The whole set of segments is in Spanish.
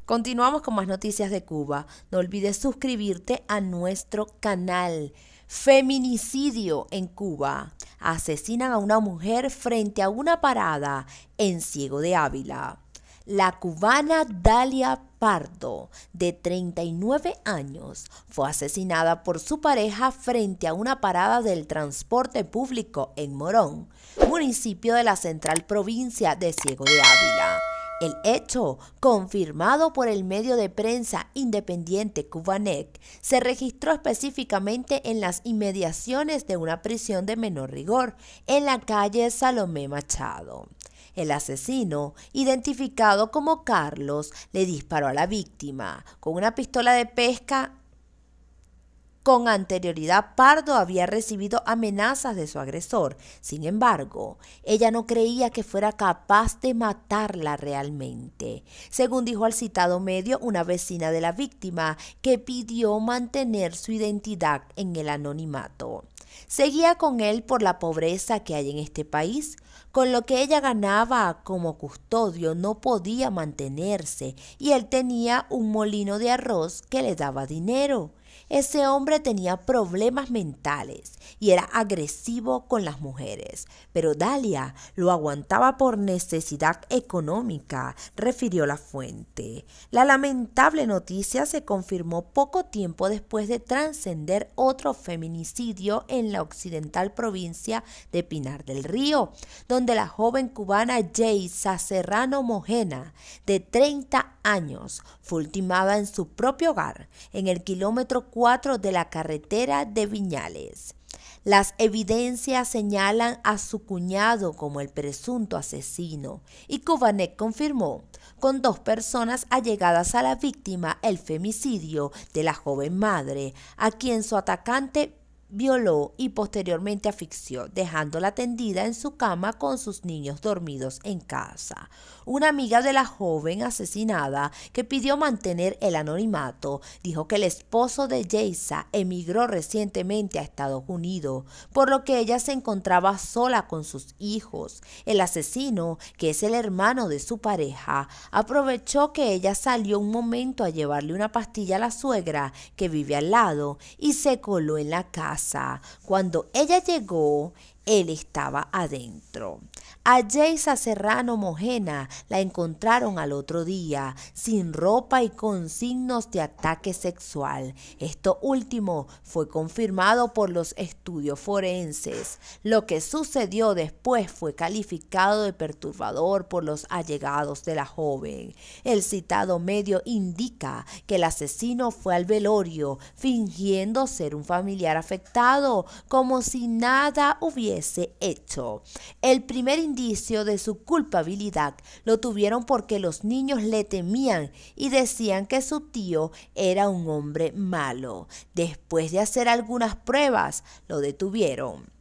Continuamos con más noticias de Cuba. No olvides suscribirte a nuestro canal. Feminicidio en Cuba. Asesinan a una mujer frente a una parada en Ciego de Ávila. La cubana Dalia Pardo, de 39 años, fue asesinada por su pareja frente a una parada del transporte público en Morón, municipio de la central provincia de Ciego de Ávila. El hecho, confirmado por el medio de prensa independiente Cubanec, se registró específicamente en las inmediaciones de una prisión de menor rigor en la calle Salomé Machado. El asesino, identificado como Carlos, le disparó a la víctima con una pistola de pesca. Con anterioridad, Pardo había recibido amenazas de su agresor. Sin embargo, ella no creía que fuera capaz de matarla realmente. Según dijo al citado medio una vecina de la víctima, que pidió mantener su identidad en el anonimato. Seguía con él por la pobreza que hay en este país. Con lo que ella ganaba como custodio no podía mantenerse y él tenía un molino de arroz que le daba dinero. Ese hombre tenía problemas mentales y era agresivo con las mujeres, pero Dalia lo aguantaba por necesidad económica, refirió la fuente. La lamentable noticia se confirmó poco tiempo después de trascender otro feminicidio en la occidental provincia de Pinar del Río, donde la joven cubana Yeisa Serrano Mojena, de 30 años, fue ultimada en su propio hogar, en el kilómetro 4 de la carretera de Viñales. Las evidencias señalan a su cuñado como el presunto asesino y Cubanec confirmó con dos personas allegadas a la víctima el femicidio de la joven madre, a quien su atacante violó y posteriormente asfixió, dejándola tendida en su cama con sus niños dormidos en casa. Una amiga de la joven asesinada, que pidió mantener el anonimato, dijo que el esposo de Yeisa emigró recientemente a Estados Unidos, por lo que ella se encontraba sola con sus hijos. El asesino, que es el hermano de su pareja, aprovechó que ella salió un momento a llevarle una pastilla a la suegra, que vive al lado, y se coló en la casa. Cuando ella llegó, él estaba adentro. A Yeisa Serrano Mojena la encontraron al otro día, sin ropa y con signos de ataque sexual. Esto último fue confirmado por los estudios forenses. Lo que sucedió después fue calificado de perturbador por los allegados de la joven. El citado medio indica que el asesino fue al velorio fingiendo ser un familiar afectado, como si nada hubiese hecho. El primer indicio de su culpabilidad lo tuvieron porque los niños le temían y decían que su tío era un hombre malo. Después de hacer algunas pruebas, lo detuvieron.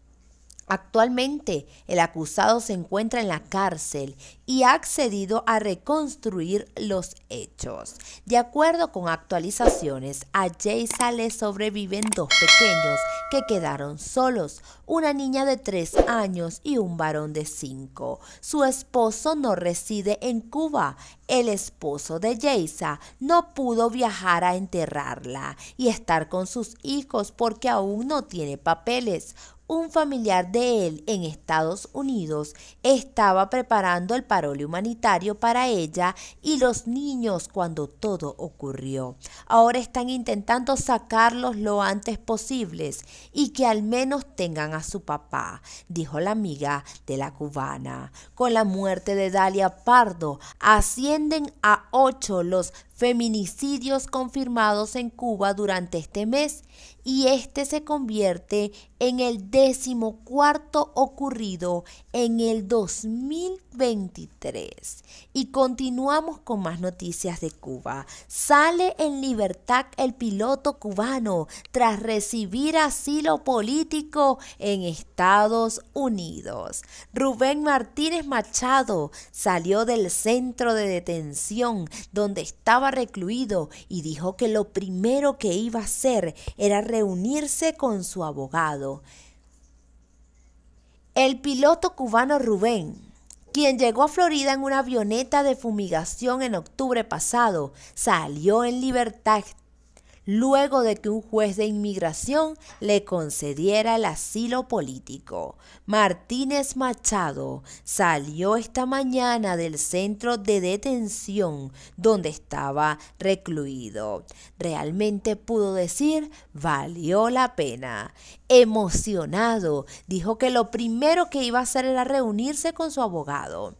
Actualmente, el acusado se encuentra en la cárcel y ha accedido a reconstruir los hechos. De acuerdo con actualizaciones, a Yeisa le sobreviven dos pequeños que quedaron solos, una niña de 3 años y un varón de 5. Su esposo no reside en Cuba. El esposo de Yeisa no pudo viajar a enterrarla y estar con sus hijos porque aún no tiene papeles. Un familiar de él en Estados Unidos estaba preparando el parole humanitario para ella y los niños cuando todo ocurrió. Ahora están intentando sacarlos lo antes posible y que al menos tengan a su papá, dijo la amiga de la cubana. Con la muerte de Dalia Pardo, ascienden a 8 los feminicidios confirmados en Cuba durante este mes y este se convierte en el 14º ocurrido en el 2023. Y continuamos con más noticias de Cuba. Sale en libertad el piloto cubano tras recibir asilo político en Estados Unidos. Rubén Martínez Machado salió del centro de detención donde estaba recluido y dijo que lo primero que iba a hacer era reunirse con su abogado. El piloto cubano Rubén, quien llegó a Florida en una avioneta de fumigación en octubre pasado, salió en libertad luego de que un juez de inmigración le concediera el asilo político. Martínez Machado salió esta mañana del centro de detención donde estaba recluido. Realmente pudo decir, valió la pena. Emocionado, dijo que lo primero que iba a hacer era reunirse con su abogado.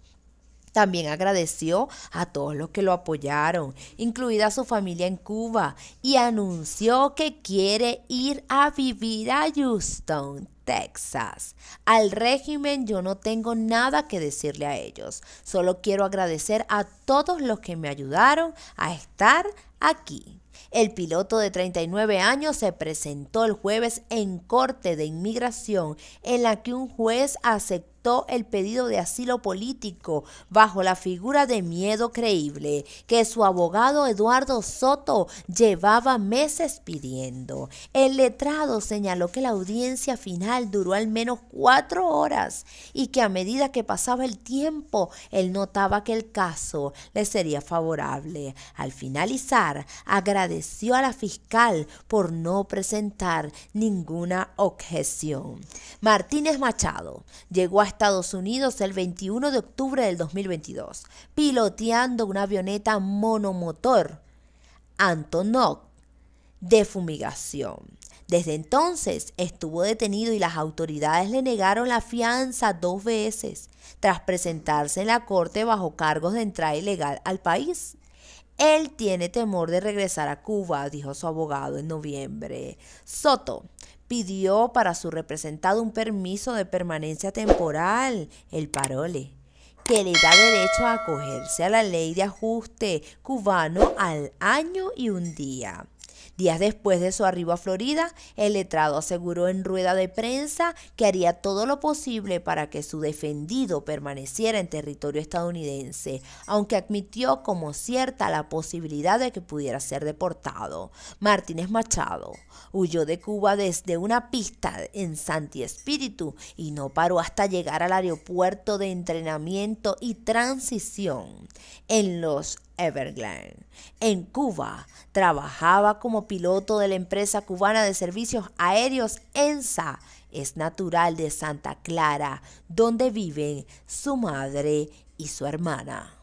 También agradeció a todos los que lo apoyaron, incluida su familia en Cuba, y anunció que quiere ir a vivir a Houston, Texas. Al régimen yo no tengo nada que decirle a ellos, solo quiero agradecer a todos los que me ayudaron a estar aquí. El piloto de 39 años se presentó el jueves en corte de inmigración en la que un juez aceptó el pedido de asilo político bajo la figura de miedo creíble que su abogado Eduardo Soto llevaba meses pidiendo. El letrado señaló que la audiencia final duró al menos 4 horas y que a medida que pasaba el tiempo, él notaba que el caso le sería favorable. Al finalizar, agradeció a la fiscal por no presentar ninguna objeción. Martínez Machado llegó a Estados Unidos el 21 de octubre del 2022, piloteando una avioneta monomotor Antonov de fumigación. Desde entonces estuvo detenido y las autoridades le negaron la fianza 2 veces, tras presentarse en la corte bajo cargos de entrada ilegal al país. Él tiene temor de regresar a Cuba, dijo su abogado en noviembre. Soto pidió para su representado un permiso de permanencia temporal, el parole, que le da derecho a acogerse a la ley de ajuste cubano al año y un día. Días después de su arribo a Florida, el letrado aseguró en rueda de prensa que haría todo lo posible para que su defendido permaneciera en territorio estadounidense, aunque admitió como cierta la posibilidad de que pudiera ser deportado. Martínez Machado huyó de Cuba desde una pista en Santi Espíritu y no paró hasta llegar al aeropuerto de entrenamiento y transición en Los Everglades. En Cuba trabajaba como piloto de la empresa cubana de servicios aéreos ENSA. Es natural de Santa Clara, donde viven su madre y su hermana.